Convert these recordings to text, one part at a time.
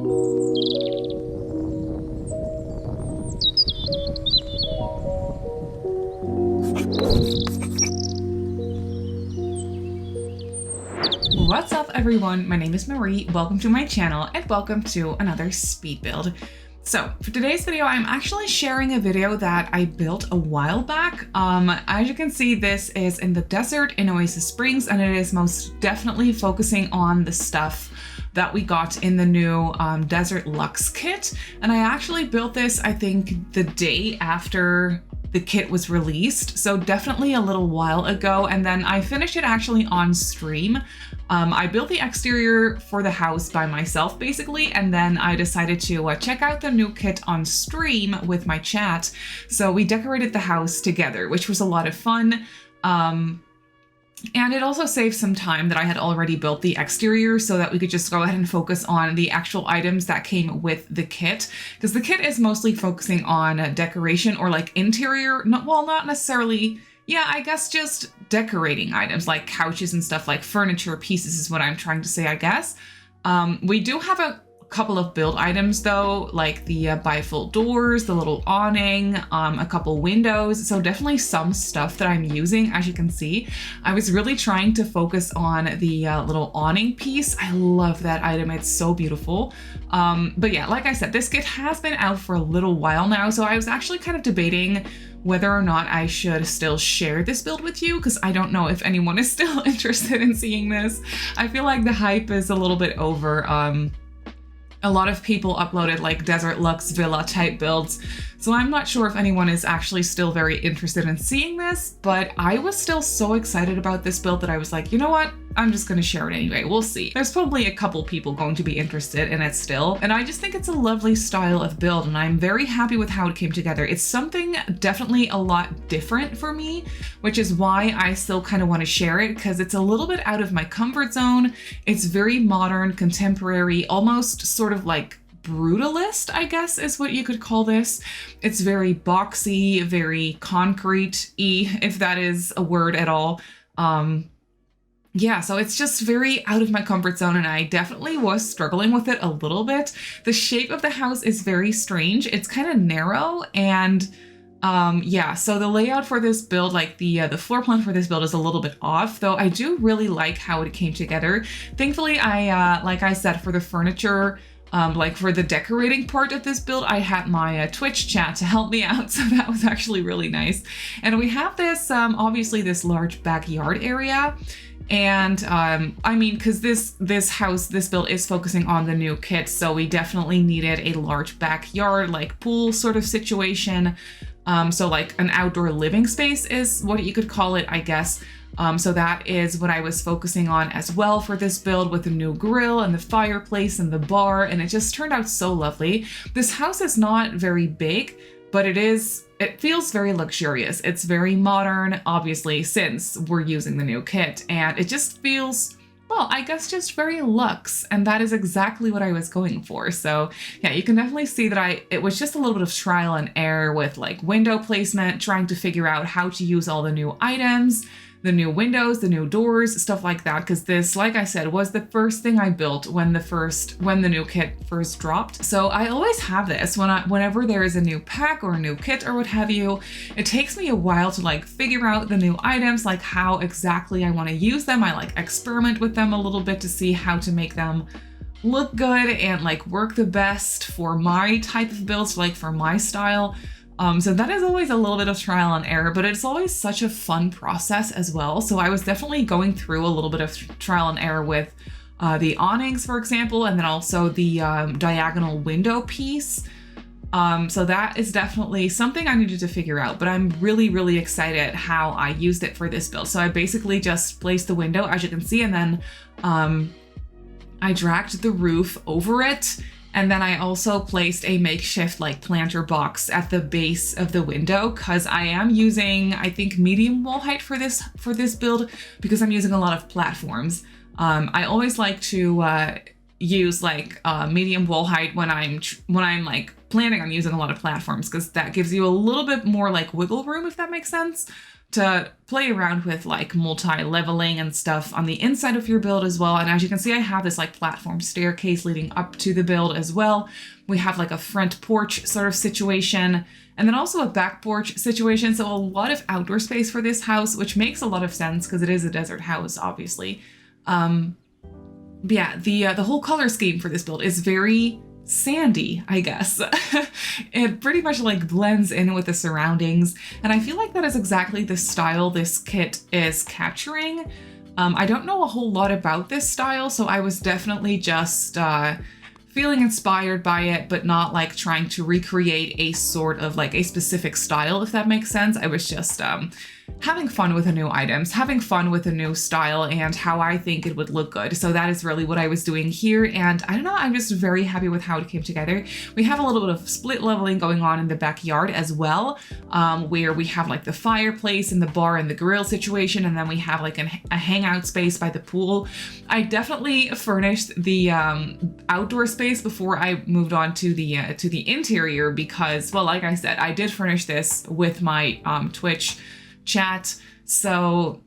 What's up everyone, my name is Marie, welcome to my channel and welcome to another speed build. So for today's video, I'm actually sharing a video that I built a while back. As you can see, this is in the desert in Oasis Springs, and it is most definitely focusing on the stuff that we got in the new Desert Luxe kit. And I actually built this, I think, the day after the kit was released, so definitely a little while ago, and then I finished it actually on stream. I built the exterior for the house by myself basically, and then I decided to check out the new kit on stream with my chat. So we decorated the house together, which was a lot of fun. And it also saved some time that I had already built the exterior so that we could just go ahead and focus on the actual items that came with the kit. Because the kit is mostly focusing on decoration or like interior, not necessarily, yeah, I guess just decorating items like couches and stuff, like furniture pieces is what I'm trying to say, I guess. We do have a couple of build items though, like the bifold doors, the little awning, a couple windows. So definitely some stuff that I'm using. As you can see, I was really trying to focus on the little awning piece. I love that item. It's so beautiful. But yeah, like I said, this kit has been out for a little while now. So I was actually kind of debating whether or not I should still share this build with you, because I don't know if anyone is still interested in seeing this. I feel like the hype is a little bit over. A lot of people uploaded like Desert Luxe Villa type builds, so I'm not sure if anyone is actually still very interested in seeing this, but I was still so excited about this build that I was like, you know what? I'm just gonna share it anyway. We'll see. There's probably a couple people going to be interested in it still, and I just think it's a lovely style of build, and I'm very happy with how it came together. It's something definitely a lot different for me, which is why I still kind of want to share it, because it's a little bit out of my comfort zone. It's very modern, contemporary, almost sort of like brutalist, I guess is what you could call this. It's very boxy, very concrete-y, if that is a word at all. Yeah, so it's just very out of my comfort zone, and I definitely was struggling with it a little bit. The shape of the house is very strange. It's kind of narrow, and yeah, so the layout for this build, like the floor plan for this build is a little bit off, though I do really like how it came together. Thankfully, like I said, for the furniture, like for the decorating part of this build, I had my Twitch chat to help me out, so that was actually really nice. And we have this, obviously this large backyard area. And I mean, because this build is focusing on the new kit, so we definitely needed a large backyard, like pool sort of situation. So like an outdoor living space is what you could call it, I guess. So that is what I was focusing on as well for this build, with the new grill and the fireplace and the bar, and it just turned out so lovely. This house is not very big, but it feels very luxurious. It's very modern, obviously, since we're using the new kit, and it just feels, well, I guess just very luxe, and that is exactly what I was going for. So yeah, you can definitely see that it was just a little bit of trial and error with like window placement, trying to figure out how to use all the new items, the new windows, the new doors, stuff like that, because this, like I said, was the first thing I built when the new kit first dropped. So I always have this whenever there is a new pack or a new kit or what have you. It takes me a while to like figure out the new items, like how exactly I want to use them. I like experiment with them a little bit to see how to make them look good and like work the best for my type of builds, like for my style. So that is always a little bit of trial and error, but it's always such a fun process as well. So I was definitely going through a little bit of trial and error with the awnings, for example, and then also the diagonal window piece. So that is definitely something I needed to figure out, but I'm really, really excited how I used it for this build. So I basically just placed the window, as you can see, and then I dragged the roof over it. And then I also placed a makeshift like planter box at the base of the window, because I am using, I think, medium wall height for this build, because I'm using a lot of platforms. I always like to use like medium wall height when I'm like planning on using a lot of platforms, because that gives you a little bit more like wiggle room, if that makes sense. to play around with like multi-leveling and stuff on the inside of your build as well. And as you can see, I have this like platform staircase leading up to the build as well. We have like a front porch sort of situation, and then also a back porch situation. So a lot of outdoor space for this house, which makes a lot of sense because it is a desert house, obviously. But yeah, the whole color scheme for this build is very sandy, I guess. It pretty much like blends in with the surroundings, and I feel like that is exactly the style this kit is capturing. I don't know a whole lot about this style, so I was definitely just feeling inspired by it, but not like trying to recreate a sort of like a specific style, if that makes sense. I was just having fun with the new items, having fun with the new style and how I think it would look good. So that is really what I was doing here. And I don't know, I'm just very happy with how it came together. We have a little bit of split leveling going on in the backyard as well, where we have like the fireplace and the bar and the grill situation. And then we have like a hangout space by the pool. I definitely furnished the outdoor space before I moved on to the interior because, well, like I said, I did furnish this with my Twitch chat. So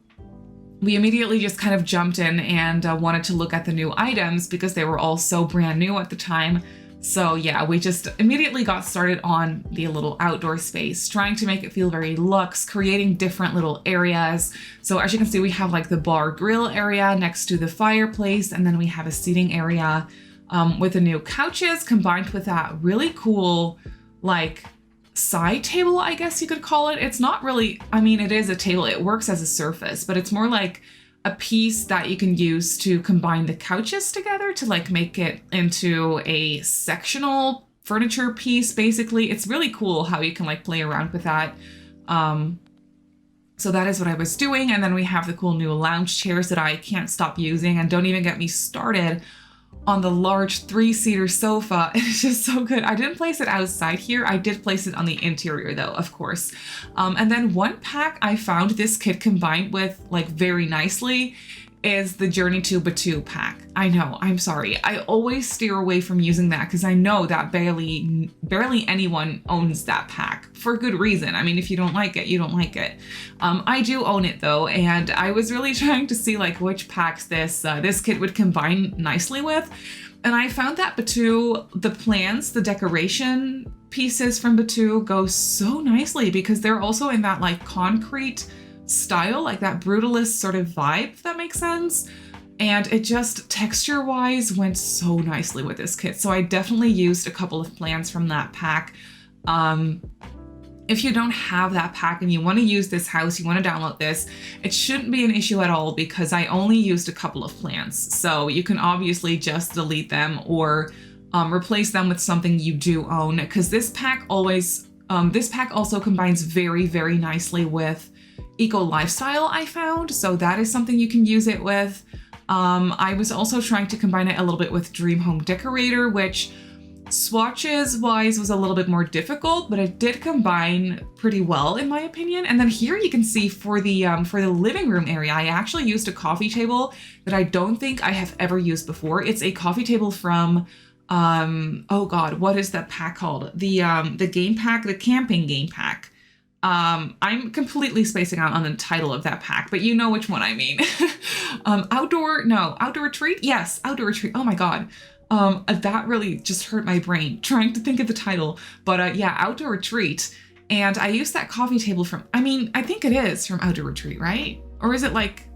we immediately just kind of jumped in and wanted to look at the new items because they were all so brand new at the time. So yeah, we just immediately got started on the little outdoor space, trying to make it feel very luxe, creating different little areas. So as you can see, we have like the bar grill area next to the fireplace, and then we have a seating area with the new couches combined with that really cool like side table, I guess you could call it. It's not really, I mean, it is a table. It works as a surface, but it's more like a piece that you can use to combine the couches together to like make it into a sectional furniture piece, basically. It's really cool how you can like play around with that. So that is what I was doing. And then we have the cool new lounge chairs that I can't stop using, and don't even get me started on the large 3-seater sofa. It's just so good. I didn't place it outside here. I did place it on the interior though, of course. And then one pack I found this kit combined with like very nicely is the Journey to Batu pack. I know, I'm sorry. I always steer away from using that because I know that barely anyone owns that pack for good reason. I mean, if you don't like it, you don't like it. I do own it though, and I was really trying to see like which packs this kit would combine nicely with. And I found that Batu, the plants, the decoration pieces from Batu go so nicely because they're also in that like concrete style, like that brutalist sort of vibe, if that makes sense. And it just texture wise went so nicely with this kit. So I definitely used a couple of plants from that pack. If you don't have that pack and you want to use this house, you want to download this, it shouldn't be an issue at all because I only used a couple of plants. So you can obviously just delete them or replace them with something you do own, because this pack also combines very, very nicely with eco lifestyle, I found. So that is something you can use it with. I was also trying to combine it a little bit with Dream Home Decorator, which swatches wise was a little bit more difficult, but it did combine pretty well in my opinion. And then here you can see for the living room area, I actually used a coffee table that I don't think I have ever used before. It's a coffee table from oh god, what is that pack called? The game pack, the camping game pack. I'm completely spacing out on the title of that pack, but you know which one I mean. Outdoor retreat? Yes, outdoor retreat. Oh my god. That really just hurt my brain trying to think of the title, but yeah, outdoor retreat. And I used that coffee table from, I mean, I think it is from outdoor retreat, right? Or is it like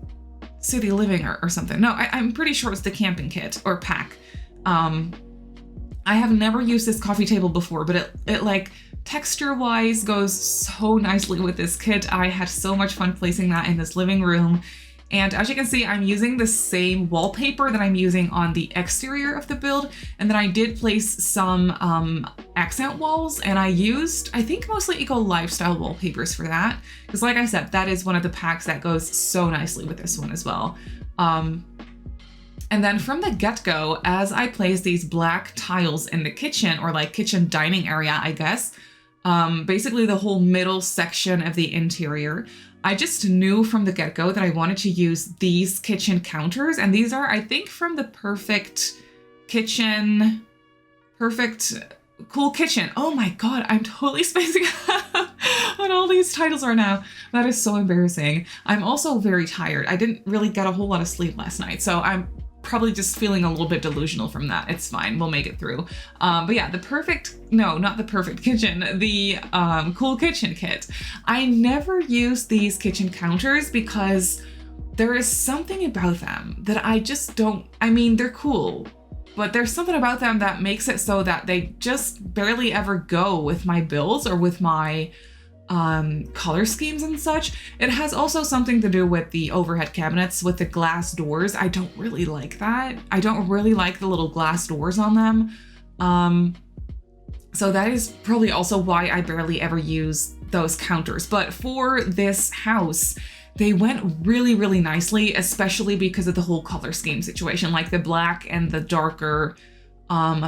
city living or something? No, I'm pretty sure it's the camping kit or pack. I have never used this coffee table before, but it like texture wise goes so nicely with this kit. I had so much fun placing that in this living room. And as you can see, I'm using the same wallpaper that I'm using on the exterior of the build. And then I did place some accent walls, and I used, I think, mostly eco lifestyle wallpapers for that. Because like I said, that is one of the packs that goes so nicely with this one as well. And then from the get-go, as I placed these black tiles in the kitchen, or like kitchen dining area, I guess, basically the whole middle section of the interior, I just knew from the get-go that I wanted to use these kitchen counters. And these are, I think, from the Perfect Cool Kitchen. Oh my god, I'm totally spacing out. on all these titles right now. That is so embarrassing. I'm also very tired. I didn't really get a whole lot of sleep last night, so I'm probably just feeling a little bit delusional from that. It's fine, we'll make it through. But yeah, not the perfect kitchen, the cool kitchen kit. I never use these kitchen counters because there is something about them that I just don't, I mean, they're cool, but there's something about them that makes it so that they just barely ever go with my builds or with my color schemes and such. It has also something to do with the overhead cabinets with the glass doors. I don't really like that. I don't really like the little glass doors on them. So that is probably also why I barely ever use those counters. But for this house, they went really, really nicely, especially because of the whole color scheme situation, like the black and the darker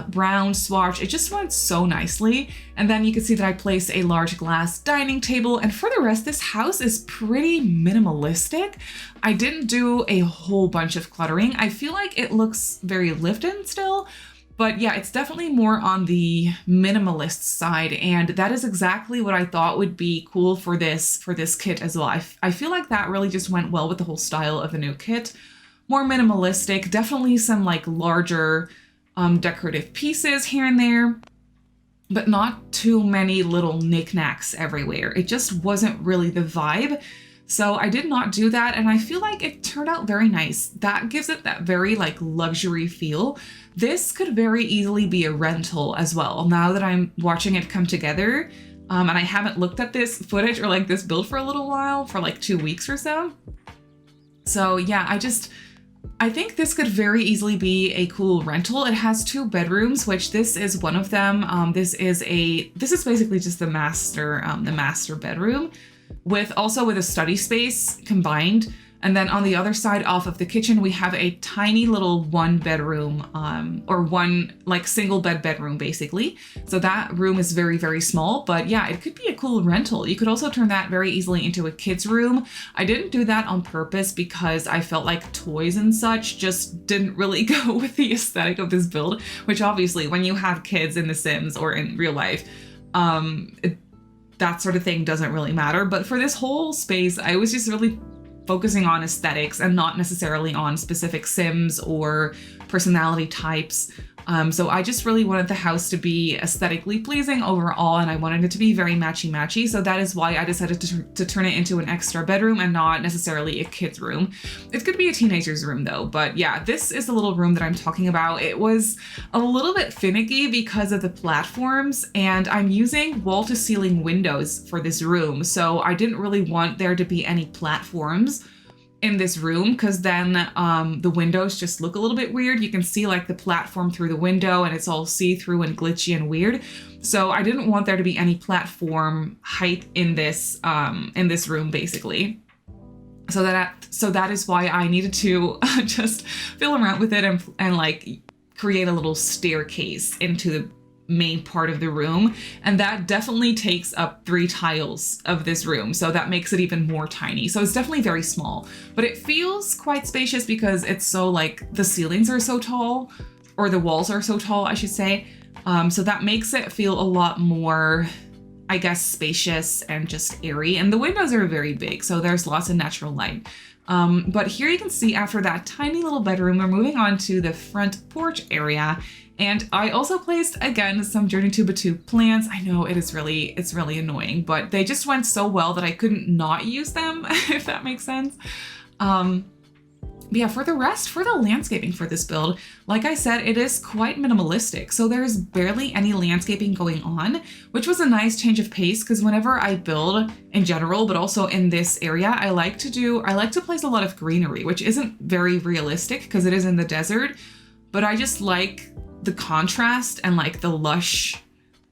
brown swatch. It just went so nicely. And then you can see that I placed a large glass dining table. And for the rest, this house is pretty minimalistic. I didn't do a whole bunch of cluttering. I feel like it looks very lived in still, but yeah, it's definitely more on the minimalist side. And that is exactly what I thought would be cool for this kit as well. I feel like that really just went well with the whole style of the new kit. More minimalistic, definitely some like larger decorative pieces here and there, but not too many little knickknacks everywhere. It just wasn't really the vibe. So I did not do that, and I feel like it turned out very nice. That gives it that very like luxury feel. This could very easily be a rental as well, now that I'm watching it come together. And I haven't looked at this footage or like this build for a little while, for like 2 weeks or so. So yeah, I think this could very easily be a cool rental. It has 2 bedrooms, which this is one of them. This is basically just the master bedroom with a study space combined. And then on the other side off of the kitchen, we have a tiny little 1 bedroom, or one like single bedroom basically. So that room is very, very small, but yeah, it could be a cool rental. You could also turn that very easily into a kid's room. I didn't do that on purpose because I felt like toys and such just didn't really go with the aesthetic of this build, which obviously when you have kids in The Sims or in real life, that sort of thing doesn't really matter. But for this whole space, I was just really focusing on aesthetics and not necessarily on specific Sims or personality types. So I just really wanted the house to be aesthetically pleasing overall, and I wanted it to be very matchy-matchy. So that is why I decided to turn it into an extra bedroom and not necessarily a kid's room. It could be a teenager's room though, but yeah, this is the little room that I'm talking about. It was a little bit finicky because of the platforms, and I'm using wall-to-ceiling windows for this room. So I didn't really want there to be any platforms in this room, because then the windows just look a little bit weird. You can see like the platform through the window and it's all see-through and glitchy and weird. So I didn't want there to be any platform height in this room basically. So that is why I needed to just fill around with it and like create a little staircase into the main part of the room, and that definitely takes up 3 tiles of this room, so that makes it even more tiny. So it's definitely very small, but it feels quite spacious because it's so like the ceilings are so tall, or the walls are so tall I should say, so that makes it feel a lot more, I guess, spacious and just airy. And the windows are very big, so there's lots of natural light. But here you can see after that tiny little bedroom, we're moving on to the front porch area. And I also placed, again, some Journey to Batu plants. I know it's really annoying, but they just went so well that I couldn't not use them, if that makes sense. But yeah, for the landscaping for this build, like I said, it is quite minimalistic. So there's barely any landscaping going on, which was a nice change of pace, because whenever I build in general, but also in this area, I like to place a lot of greenery, which isn't very realistic because it is in the desert, but I just like the contrast and like the lush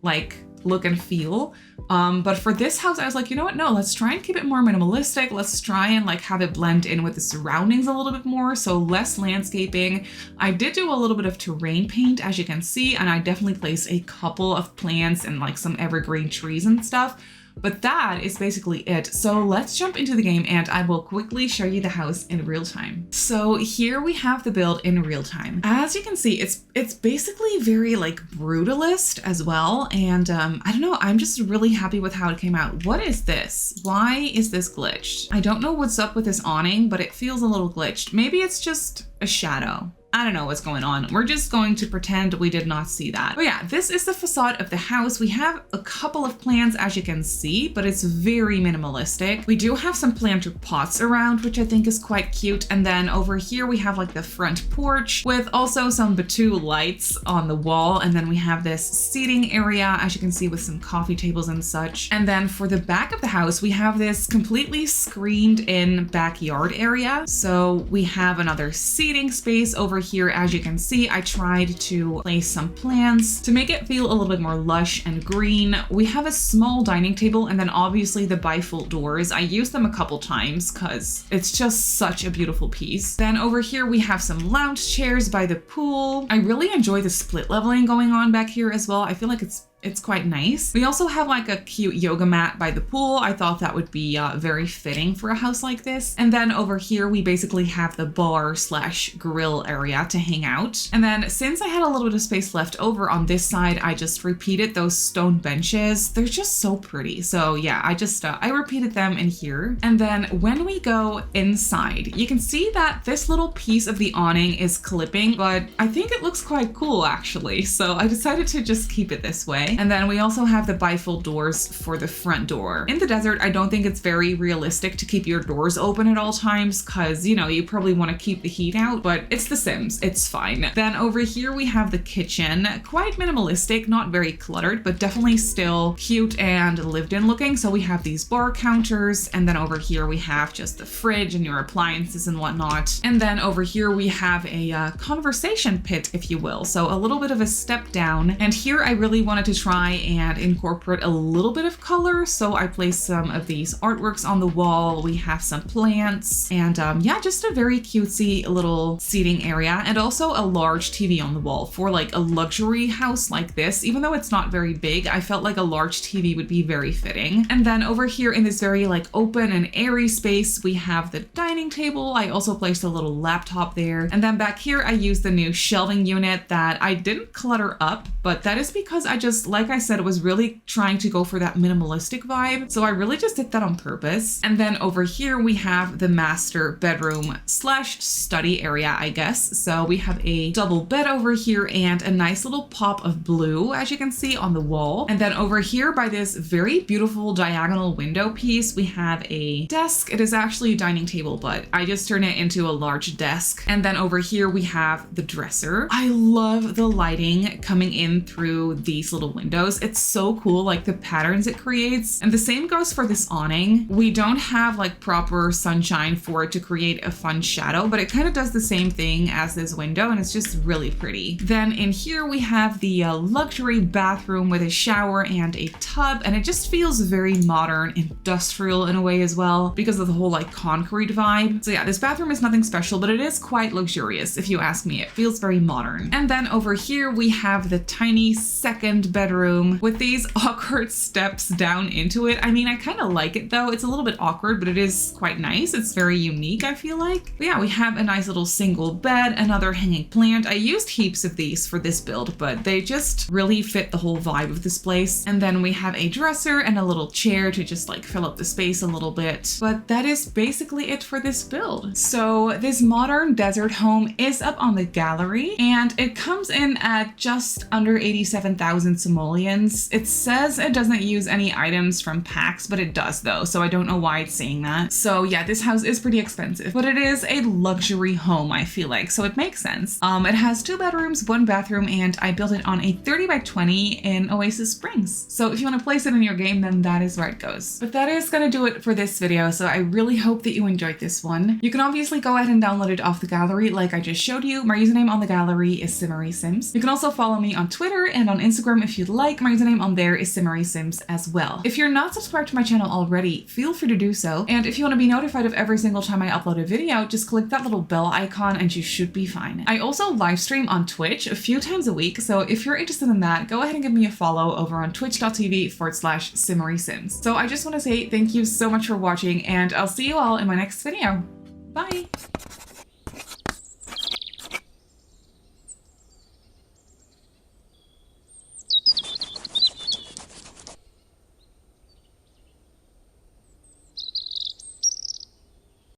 like look and feel. But for this house, I was like, you know what? No, let's try and keep it more minimalistic. Let's try and like have it blend in with the surroundings a little bit more. So less landscaping. I did do a little bit of terrain paint, as you can see, and I definitely placed a couple of plants and like some evergreen trees and stuff. But that is basically it. So let's jump into the game and I will quickly show you the house in real time. So here we have the build in real time. As you can see, it's basically very like brutalist as well. And I don't know, I'm just really happy with how it came out. What is this? Why is this glitched? I don't know what's up with this awning, but it feels a little glitched. Maybe it's just a shadow. I don't know what's going on. We're just going to pretend we did not see that. But yeah, this is the facade of the house. We have a couple of plants, as you can see, but it's very minimalistic. We do have some planter pots around, which I think is quite cute. And then over here, we have like the front porch with also some Batu lights on the wall. And then we have this seating area, as you can see, with some coffee tables and such. And then for the back of the house, we have this completely screened in backyard area. So we have another seating space over here. As you can see, I tried to place some plants to make it feel a little bit more lush and green. We have a small dining table and then obviously the bifold doors. I used them a couple times because it's just such a beautiful piece. Then over here we have some lounge chairs by the pool. I really enjoy the split leveling going on back here as well. I feel like it's quite nice. We also have like a cute yoga mat by the pool. I thought that would be very fitting for a house like this. And then over here, we basically have the bar / grill area to hang out. And then since I had a little bit of space left over on this side, I just repeated those stone benches. They're just so pretty. So yeah, I repeated them in here. And then when we go inside, you can see that this little piece of the awning is clipping, but I think it looks quite cool actually. So I decided to just keep it this way. And then we also have the bifold doors for the front door. In the desert, I don't think it's very realistic to keep your doors open at all times because, you know, you probably want to keep the heat out, but it's The Sims, it's fine. Then over here we have the kitchen, quite minimalistic, not very cluttered, but definitely still cute and lived in looking. So we have these bar counters, and then over here we have just the fridge and your appliances and whatnot. And then over here we have a conversation pit, if you will. So a little bit of a step down. And here I really wanted to try and incorporate a little bit of color. So I placed some of these artworks on the wall. We have some plants and yeah, just a very cutesy little seating area and also a large TV on the wall for like a luxury house like this. Even though it's not very big, I felt like a large TV would be very fitting. And then over here in this very like open and airy space, we have the dining table. I also placed a little laptop there. And then back here, I used the new shelving unit that I didn't clutter up, but that is because I just, like I said, was really trying to go for that minimalistic vibe. So I really just did that on purpose. And then over here we have the master bedroom / study area, I guess. So we have a double bed over here and a nice little pop of blue, as you can see on the wall. And then over here by this very beautiful diagonal window piece, we have a desk. It is actually a dining table, but I just turned it into a large desk. And then over here we have the dresser. I love the lighting coming in through these little windows. It's so cool, like the patterns it creates. And the same goes for this awning. We don't have like proper sunshine for it to create a fun shadow, but it kind of does the same thing as this window and it's just really pretty. Then in here we have the luxury bathroom with a shower and a tub, and it just feels very modern, industrial in a way as well because of the whole like concrete vibe. So yeah, this bathroom is nothing special, but it is quite luxurious if you ask me. It feels very modern. And then over here we have the tiny second bedroom with these awkward steps down into it. I mean, I kind of like it though. It's a little bit awkward, but it is quite nice. It's very unique, I feel like. But yeah, we have a nice little single bed, another hanging plant. I used heaps of these for this build, but they just really fit the whole vibe of this place. And then we have a dresser and a little chair to just like fill up the space a little bit. But that is basically it for this build. So this modern desert home is up on the gallery and it comes in at just under 87,000 simoleons. It says it doesn't use any items from packs, but it does though. So I don't know why it's saying that. So yeah, this house is pretty expensive, but it is a luxury home, I feel like. So it makes sense. It has 2 bedrooms, 1 bathroom, and I built it on a 30 by 20 in Oasis Springs. So if you want to place it in your game, then that is where it goes. But that is going to do it for this video. So I really hope that you enjoyed this one. You can obviously go ahead and download it off the gallery like I just showed you. My username on the gallery is Simmary Sims. You can also follow me on Twitter and on Instagram if you you'd like, my username on there is Simmary Sims as well. If you're not subscribed to my channel already, feel free to do so. And if you want to be notified of every single time I upload a video, just click that little bell icon and you should be fine. I also live stream on Twitch a few times a week, so if you're interested in that, go ahead and give me a follow over on twitch.tv/SimmarySims. So I just want to say thank you so much for watching, and I'll see you all in my next video. Bye!